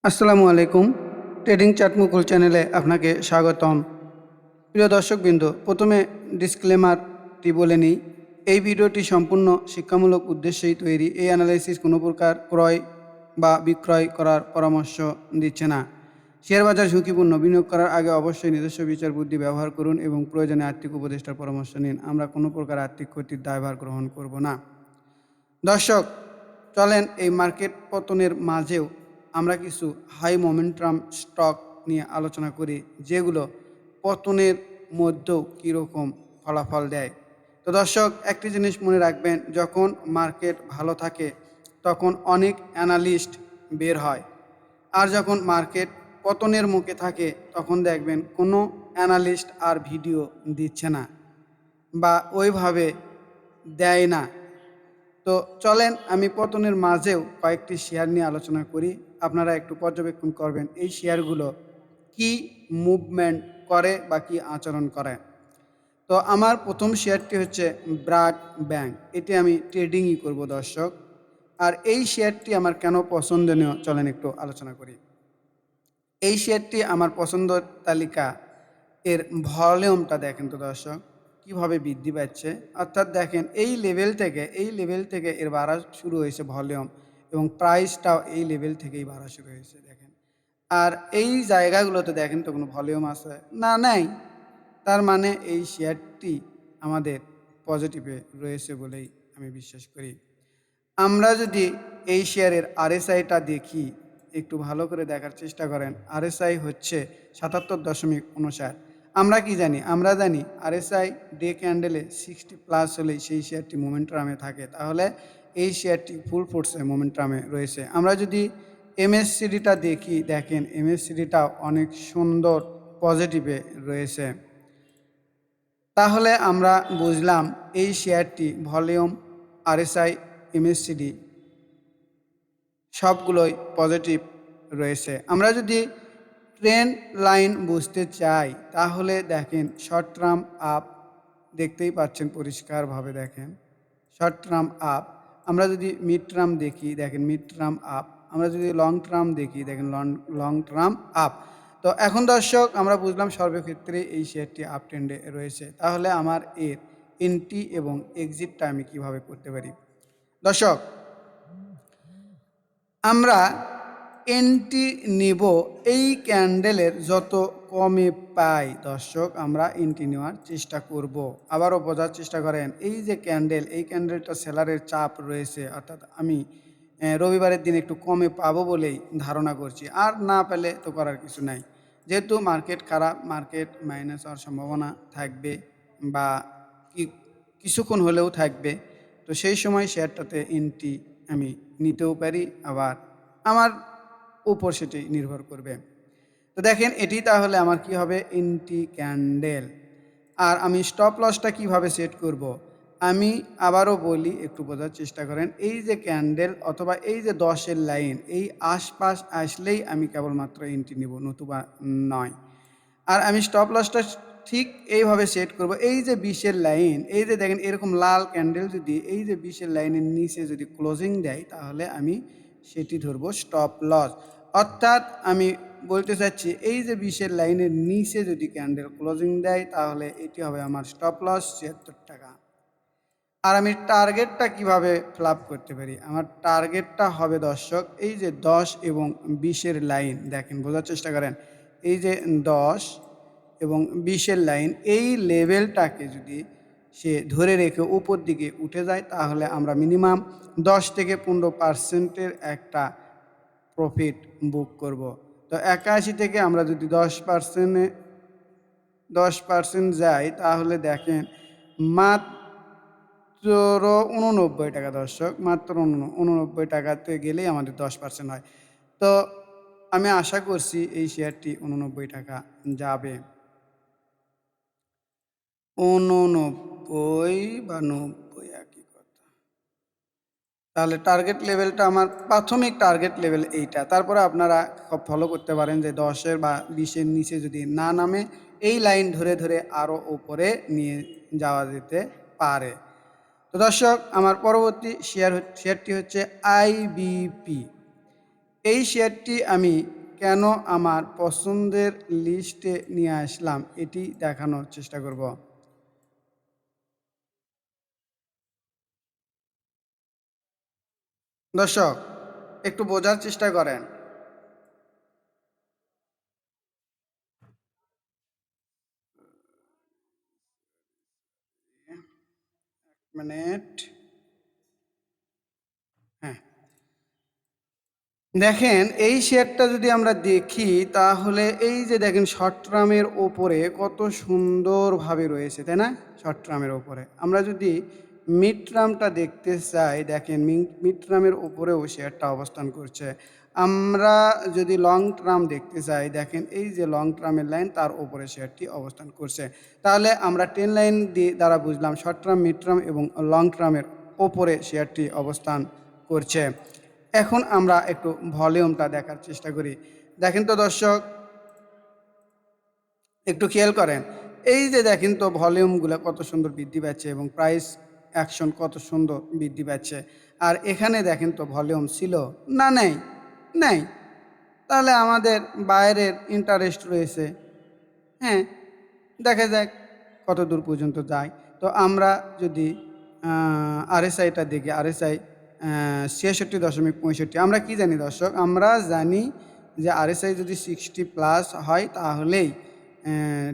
আসসালামু আলাইকুম। Trading chart মুকুল চ্যানেলে আপনাকে স্বাগতম। প্রিয় দর্শকবৃন্দ, প্রথমে ডিসক্লেমারটি বলে নিই। এই ভিডিওটি সম্পূর্ণ শিক্ষামূলক উদ্দেশ্যেই তৈরি। এই অ্যানালাইসিস কোনো প্রকার ক্রয় বা বিক্রয় করার পরামর্শ দিচ্ছে না। শেয়ার বাজার ঝুঁকিপূর্ণ। বিনিয়োগ করার আগে অবশ্যই নিজস্ব বিচার বুদ্ধি ব্যবহার করুন এবং প্রয়োজনে আর্থিক উপদেষ্টার পরামর্শ নিন। আমরা কোনো প্রকার আর্থিক ক্ষতির দায়ভার গ্রহণ করব না। দর্শক, চলেন এই মার্কেট পতনের মাঝেও আমরা কিছু হাই মোমেন্টাম স্টক নিয়ে আলোচনা করি, যেগুলো পতনের মধ্যেও কীরকম ফলাফল দেয়। তো দর্শক, একটি জিনিস মনে রাখবেন, যখন মার্কেট ভালো থাকে তখন অনেক অ্যানালিস্ট বের হয়, আর যখন মার্কেট পতনের মুখে থাকে তখন দেখবেন কোনো অ্যানালিস্ট আর ভিডিও দিচ্ছে না বা ওইভাবে দেয় না। তো চলেন আমি পতনের মাঝেও কয়েকটি শেয়ার নিয়ে আলোচনা করি। আপনারা একটু পর্যবেক্ষণ করবেন এই শেয়ারগুলো কি মুভমেন্ট করে বা কী আচরণ করে। তো আমার প্রথম শেয়ারটি হচ্ছে ব্র্যাক ব্যাংক। এটি আমি ট্রেডিংই করব দর্শক। আর এই শেয়ারটি আমার কেন পছন্দনীয় চলেন একটু আলোচনা করি। এই শেয়ারটি আমার পছন্দের তালিকা এর ভলিউমটা দেখেন তো দর্শক, কীভাবে বৃদ্ধি পাচ্ছে। অর্থাৎ দেখেন এই লেভেল থেকে এর বাড়া শুরু হয়েছে ভলিউম, এবং প্রাইসটাও এই লেভেল থেকেই বাড়া শুরু হয়েছে দেখেন। আর এই জায়গাগুলোতে দেখেন তো কোনো ভলিউম আছে না, নাই। তার মানে এই শেয়ারটি আমাদের পজিটিভে রয়েছে বলেই আমি বিশ্বাস করি। আমরা যদি এই শেয়ারের আরএসআইটা দেখি, একটু ভালো করে দেখার চেষ্টা করেন। আরএসআই হচ্ছে 77.59। আমরা কি জানি? আমরা জানি আরএসআই ডে ক্যান্ডেলে 60+ হলেই সেই শেয়ারটি মোমেন্টামে থাকে। তাহলে এই শেয়ারটি ফুল ফোর্সে মোমেন্টামে রয়েছে। আমরা যদি এমএসসিডিটা দেখি, দেখেন এমএসসিডিটাও অনেক সুন্দর পজিটিভে রয়েছে। তাহলে আমরা বুঝলাম এই শেয়ারটি ভলিউম, আরএসআই, এমএসসিডি সবগুলোই পজিটিভ রয়েছে। আমরা যদি ট্রেন্ড লাইন বুঝতে চাই তাহলে দেখেন শর্ট টার্ম আপ, দেখতেই পাচ্ছেন পরিষ্কারভাবে দেখেন শর্ট টার্ম আপ। আমরা যদি মিড টার্ম দেখি, দেখেন মিড টার্ম আপ। আমরা যদি লং টার্ম দেখি, দেখেন লং টার্ম আপ। তো এখন দর্শক আমরা বুঝলাম সর্বক্ষেত্রে এই শেয়ারটি আপ ট্রেন্ডে রয়েছে। তাহলে আমার এর এন্ট্রি এবং এক্সিটটা আমি কীভাবে করতে পারি। দর্শক, আমরা এন্ট্রি নিব এই ক্যান্ডেলের যত কমে পাই। দর্শক, আমরা এন্ট্রি নেওয়ার চেষ্টা করব। আবারও বোঝার চেষ্টা করেন, এই যে ক্যান্ডেল, এই ক্যান্ডেলটা সেলারের চাপ রয়েছে। অর্থাৎ আমি রবিবারের দিন একটু কমে পাবো বলেই ধারণা করছি, আর না পেলে তো করার কিছু নাই। যেহেতু মার্কেট খারাপ, মার্কেট মাইনাস হওয়ার সম্ভাবনা থাকবে বা কিছুক্ষণ হলেও থাকবে। তো সেই সময় শেয়ারটাতে এন্ট্রি আমি নিতেও পারি, আবার আমার উপর সেটি নির্ভর করবে। তো দেখেন এটি তাহলে আমার কি হবে, এন্ট্রি ক্যান্ডেল। আর আমি স্টপ লসটা কিভাবে সেট করব। আমি আবারও বলি, একটু বোঝার চেষ্টা করেন। এই যে ক্যান্ডেল অথবা এই যে 10-এর লাইন, এই আশপাশ আসলেই আমি কেবলমাত্র এন্ট্রি নেব, নতুবা নয়। আর আমি স্টপ লসটা ঠিক এইভাবে সেট করব। এই যে 20-এর লাইন, এই যে দেখেন এরকম লাল ক্যান্ডেল যদি এই যে 20-এর লাইনের নিচে যদি ক্লোজিং দেয়, তাহলে আমি সেটি ধরবো স্টপ লস। অর্থাৎ আমি বলতে চাচ্ছি, এই যে 20-এর লাইনের নিচে যদি ক্যান্ডেল ক্লোজিং দেয়, তাহলে এটি হবে আমার স্টপ লস 76 টাকা। আর আমি টার্গেটটা কিভাবে ফিল আপ করতে পারি। আমার টার্গেটটা হবে দর্শক, এই যে 10 এবং 20-এর লাইন দেখেন, বোঝার চেষ্টা করেন। এই যে 10 এবং 20-এর লাইন, এই লেভেলটাকে যদি সে ধরে রেখে উপর দিকে উঠে যায়, তাহলে আমরা মিনিমাম 10 থেকে 15% একটা প্রফিট বুক করব। তো 81 থেকে আমরা যদি 10% যাই, তাহলে দেখেন মাত্র 89 টাকা। দর্শক, মাত্র 89 টাকাতে গেলেই আমাদের 10% হয়। তো আমি আশা করছি এই শেয়ারটি 89 টাকা যাবে। 89 বা 90 একই কথা। তাহলে টার্গেট লেভেলটা, আমার প্রাথমিক টার্গেট লেভেল এইটা। তারপরে আপনারা ফলো করতে পারেন যে 10-এর বা 20-এর নিচে যদি না নামে, এই লাইন ধরে ধরে আরও উপরে নিয়ে যাওয়া যেতে পারে। তো দর্শক, আমার পরবর্তী শেয়ারটি হচ্ছে আইবিপি। এই শেয়ারটি আমি কেন আমার পছন্দের লিস্টে নিয়ে আসলাম এটি দেখানোর চেষ্টা করব। দর্শক, একটু বোঝার চেষ্টা করেন। মিনিট। হ্যাঁ, দেখেন এই শেয়ারটা যদি আমরা দেখি তাহলে এই যে দেখেন শর্ট টার্মের ওপরে কত সুন্দরভাবে রয়েছে, তাই না? শর্ট টার্মের ওপরে আমরা যদি মিড টার্মটা দেখতে চাই, দেখেন মিড টার্মের ওপরেও শেয়ারটা অবস্থান করছে। আমরা যদি লং টার্ম দেখতে চাই, দেখেন এই যে লং টার্মের লাইন তার ওপরে শেয়ারটি অবস্থান করছে। তাহলে আমরা 10 লাইন দ্বারা বুঝলাম শর্ট টার্ম, মিড টার্ম এবং লং টার্মের ওপরে শেয়ারটি অবস্থান করছে। এখন আমরা একটু ভলিউমটা দেখার চেষ্টা করি। দেখেন তো দর্শক, একটু খেয়াল করেন। এই যে দেখেন তো ভলিউমগুলো কত সুন্দর বৃদ্ধি পাচ্ছে এবং প্রাইস অ্যাকশন কত সুন্দর বৃদ্ধি পাচ্ছে। আর এখানে দেখেন তো ভলিউম ছিল না? নেই, নেই। তাহলে আমাদের বাইরের ইন্টারেস্ট রয়েছে। হ্যাঁ, দেখা যাক কত দূর পর্যন্ত যায়। তো আমরা যদি আরএসআইটা দেখি, আরএসআই 66.65। আমরা কি জানি দর্শক? আমরা জানি যে আরএসআই যদি 60 প্লাস হয় তাহলেই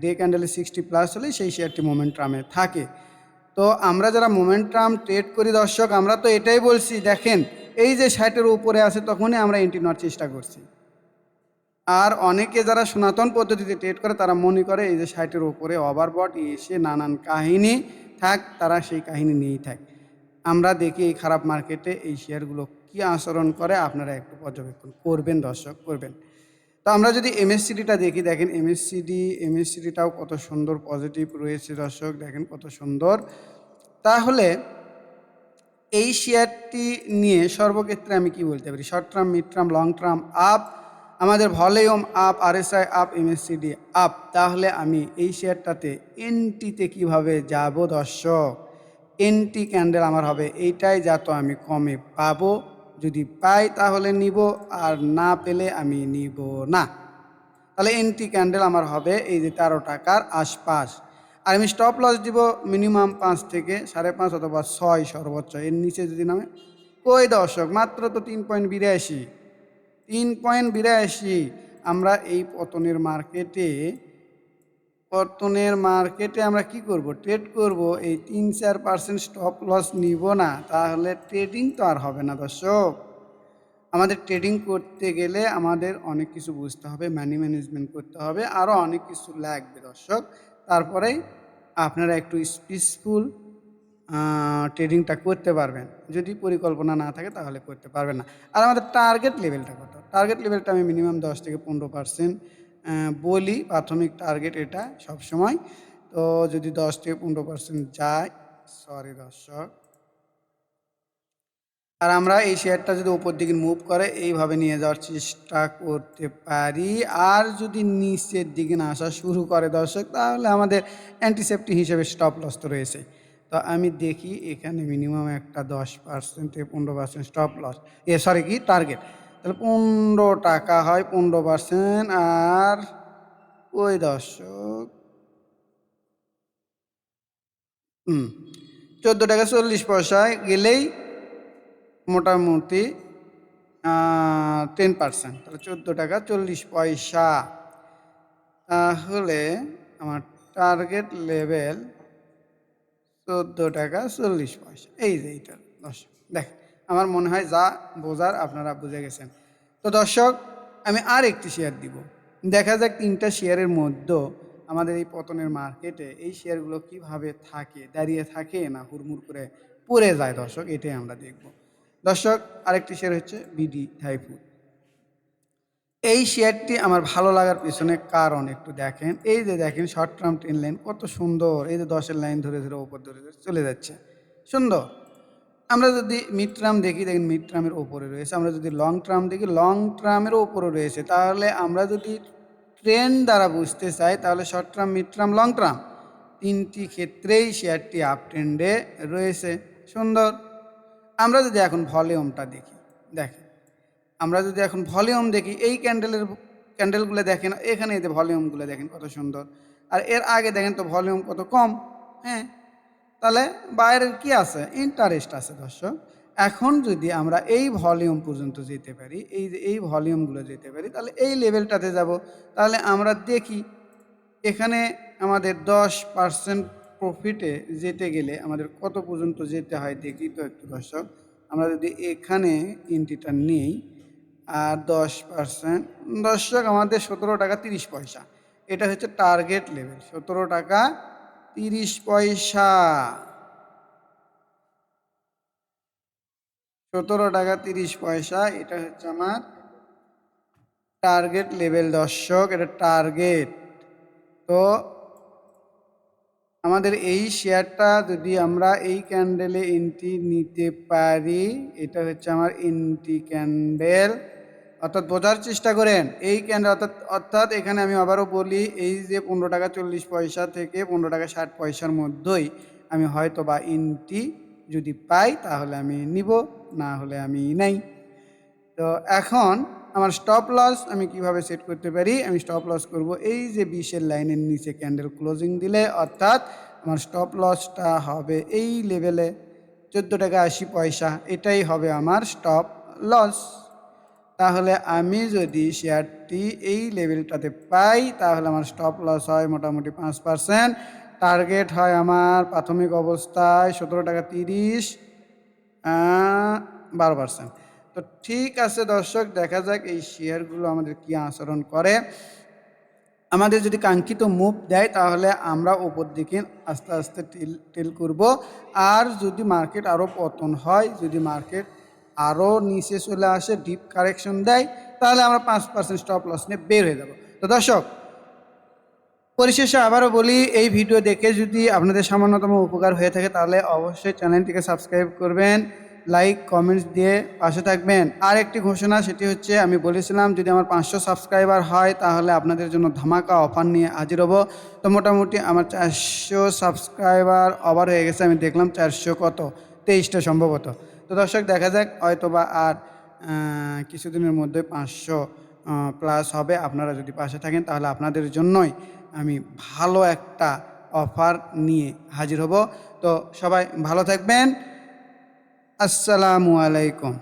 ডে ক্যান্ডেলে 60 প্লাস হলেই সেই শেয়ারটি মোমেন্টামে থাকে। তো আমরা যারা মোমেন্টাম ট্রেড করি দর্শক, আমরা তো এটাই বলছি, দেখেন এই যে 60-এর উপরে আছে তখনই আমরা এন্ট্রি নেওয়ার চেষ্টা করছি। আর অনেকে যারা সনাতন পদ্ধতিতে ট্রেড করে তারা মনে করে এই যে 60-এর উপরে ওভারবট এসে নানান কাহিনী থাক, তারা সেই কাহিনী নিয়েই থাক। আমরা দেখি এই খারাপ মার্কেটে এই শেয়ারগুলো কী আচরণ করে, আপনারা একটু পর্যবেক্ষণ করবেন দর্শক, করবেন। তো আমরা যদি এমএসসিডিটা দেখি, দেখেন এমএসসিডিটাও কত সুন্দর পজিটিভ রয়েছে দর্শক, দেখেন কত সুন্দর। তাহলে এই শেয়ারটি নিয়ে সর্বক্ষেত্রে আমি কি বলতে পারি? Short term, mid term, long term up, আমাদের volume up, RSI up, MSCD up. তাহলে আমি এই শেয়ারটাতে এনটিতে কিভাবে যাব দর্শক? এনটি ক্যান্ডেল আমার হবে এইটাই, যা তো আমি কমে পাবো। যদি পাই তাহলে নিব, আর না পেলে আমি নিব না। তাহলে এন্ট্রি ক্যান্ডেল আমার হবে এই যে 13 টাকার আশপাশ। আর আমি স্টপ লস দিব মিনিমাম 5 থেকে 5.5 অথবা 6 সর্বোচ্চ। এর নিচে যদি নামে, কই দর্শক, মাত্র তো 3.82, 3.82। আমরা এই পতনের মার্কেটে আমরা কি করব? ট্রেড করব। এই 3-4% স্টপ লস নিব না, তাহলে ট্রেডিং তো আর হবে না দর্শক। আমাদের ট্রেডিং করতে গেলে আমাদের অনেক কিছু বুঝতে হবে, মানি ম্যানেজমেন্ট করতে হবে, আরও অনেক কিছু লাগবে দর্শক। তারপরেই আপনারা একটু পিসফুল ট্রেডিংটা করতে পারবেন। যদি পরিকল্পনা না থাকে তাহলে করতে পারবেন না। আর আমাদের টার্গেট লেভেলটা কত? টার্গেট লেভেলটা আমি মিনিমাম 10 থেকে 15% বলি, প্রাথমিক টার্গেট এটা সবসময়। তো যদি 10 থেকে 15% যায়, সরি দর্শক, আর আমরা এই শেয়ারটা যদি উপর দিকে মুভ করে এইভাবে নিয়ে যাওয়ার চেষ্টা করতে পারি। আর যদি নিচের দিকে না আসা শুরু করে দর্শক, তাহলে আমাদের অ্যান্টিসেপ্টি হিসেবে স্টপ লস তো রয়েছে। তো আমি দেখি এখানে মিনিমাম একটা 10% থেকে 15% স্টপ লস, সরি কি টার্গেট। তাহলে 15 টাকা হয় 15%। আর ওই দর্শক 14 টাকা 40 পয়সায় গেলেই মোটামুটি 10%, তাহলে 14 টাকা 40 পয়সা। তাহলে আমার টার্গেট লেভেল 14 টাকা 40 পয়সা। এই যে এইটা দর্শক, দেখ আমার মনে হয় যা বোঝার আপনারা বুঝে গেছেন। তো দর্শক, আমি আর একটি শেয়ার দিব। দেখা যাক 3টা শেয়ারের মধ্যে আমাদের এই পতনের মার্কেটে এই শেয়ারগুলো কিভাবে থাকে, দাঁড়িয়ে থাকে না হুড়মুড় করে পড়ে যায় দর্শক, এটাই আমরা দেখব। দর্শক, আরেকটি শেয়ার হচ্ছে বিডি থাইফুড। এই শেয়ারটি আমার ভালো লাগার পিছনে কারণ একটু দেখেন। এই যে দেখেন শর্ট টার্ম 10 লাইন কত সুন্দর, এই যে 10-এর লাইন ধরে ধরে ওপর ধরে ধরে চলে যাচ্ছে, সুন্দর। আমরা যদি মিড টার্ম দেখি, দেখেন মিড টার্মের ওপরে রয়েছে। আমরা যদি লং টার্ম দেখি, লং টার্মেরও ওপরে রয়েছে। তাহলে আমরা যদি ট্রেন্ড দ্বারা বুঝতে চাই, তাহলে short term, mid term, long term 3টি ক্ষেত্রেই শেয়ারটি আপ ট্রেন্ডে রয়েছে, সুন্দর। আমরা যদি এখন ভলিউমটা দেখি, দেখেন আমরা যদি এখন ভলিউম দেখি, এই ক্যান্ডেলগুলো দেখেন, এখানে এই যে ভলিউমগুলো দেখেন কত সুন্দর, আর এর আগে দেখেন তো ভলিউম কত কম। হ্যাঁ, তাহলে বাইরের কি আছে, ইন্টারেস্ট আছে দর্শক। এখন যদি আমরা এই ভলিউম পর্যন্ত যেতে পারি, এই যে এই ভলিউমগুলো যেতে পারি, তাহলে এই লেভেলটাতে যাব। তাহলে আমরা দেখি এখানে আমাদের 10% প্রফিটে যেতে গেলে আমাদের কত পর্যন্ত যেতে হয় দেখি তো একটু দর্শক। আমরা যদি এখানে এন্ট্রিটা নিই আর 10% দর্শক, আমাদের 17 টাকা 30 পয়সা, এটা হচ্ছে টার্গেট লেভেল। 17 টাকা 30 পয়সা, 17 টাকা 30 পয়সা, এটা হচ্ছে আমার টার্গেট লেভেল দর্শক, এটা টার্গেট। তো আমাদের এই শেয়ারটা যদি আমরা এই ক্যান্ডেলে এন্ট্রি নিতে পারি, এটা হচ্ছে আমার এন্ট্রি ক্যান্ডেল। অর্থাৎ বোঝার চেষ্টা করেন, এই ক্যান্ডেল অর্থাৎ এখানে আমি আবারও বলি, এই যে 15 টাকা 40 পয়সা থেকে 15 টাকা 60 পয়সার মধ্যেই আমি হয়তো বা এন্ট্রি যদি পাই তাহলে আমি নিব, না হলে আমি নেই। তো এখন আমার স্টপ লস আমি কিভাবে সেট করতে পারি? আমি স্টপ লস করব এই যে 20-এর লাইনের নিচে ক্যান্ডেল ক্লোজিং দিলে, অর্থাৎ আমার স্টপ লসটা হবে এই লেভেলে 14 টাকা 80 পয়সা, এটাই হবে আমার স্টপ লস। তাহলে আমি যদি শেয়ারটি এই লেভেলটাতে পাই তাহলে আমার স্টপ লস হয় মোটামুটি 5%। টার্গেট হয় আমার প্রাথমিক অবস্থায় 17 টাকা 30, 12%। তো ঠিক আছে দর্শক, দেখা যাক এই শেয়ারগুলো আমাদের কি আচরণ করে। আমাদের যদি কাঙ্ক্ষিত মুভ দেয় তাহলে আমরা উপর দিকে আস্তে আস্তে টেল করব। আর যদি মার্কেট আরও পতন হয়, যদি মার্কেট আরও নিচে চলে আসে, ডিপ কারেকশন দেয়, তাহলে আমরা 5% স্টপ লস নিয়ে বের হয়ে যাব। তো দর্শক, পরিশেষে আবারও বলি, এই ভিডিও দেখে যদি আপনাদের সামান্যতম উপকার হয়ে থাকে তাহলে অবশ্যই চ্যানেলটিকে সাবস্ক্রাইব করবেন, লাইক কমেন্টস দিয়ে পাশে থাকবেন। আর একটি ঘোষণা, সেটি হচ্ছে আমি বলেছিলাম যদি আমার 500 সাবস্ক্রাইবার হয় তাহলে আপনাদের জন্য ধামাকা অফার নিয়ে হাজির হব। তো মোটামুটি আমার 400 সাবস্ক্রাইবার ওভার হয়ে গেছে, আমি দেখলাম 400 কত 23টা সম্ভবত। তো দর্শক, দেখা যাক, হয়তো বা আর কিছুদিনের মধ্যে 500 প্লাস হবে। আপনারা যদি পাশে থাকেন তাহলে আপনাদের জন্যই আমি ভালো একটা অফার নিয়ে হাজির হব। তো সবাই ভালো থাকবেন। আসসালামু আলাইকুম।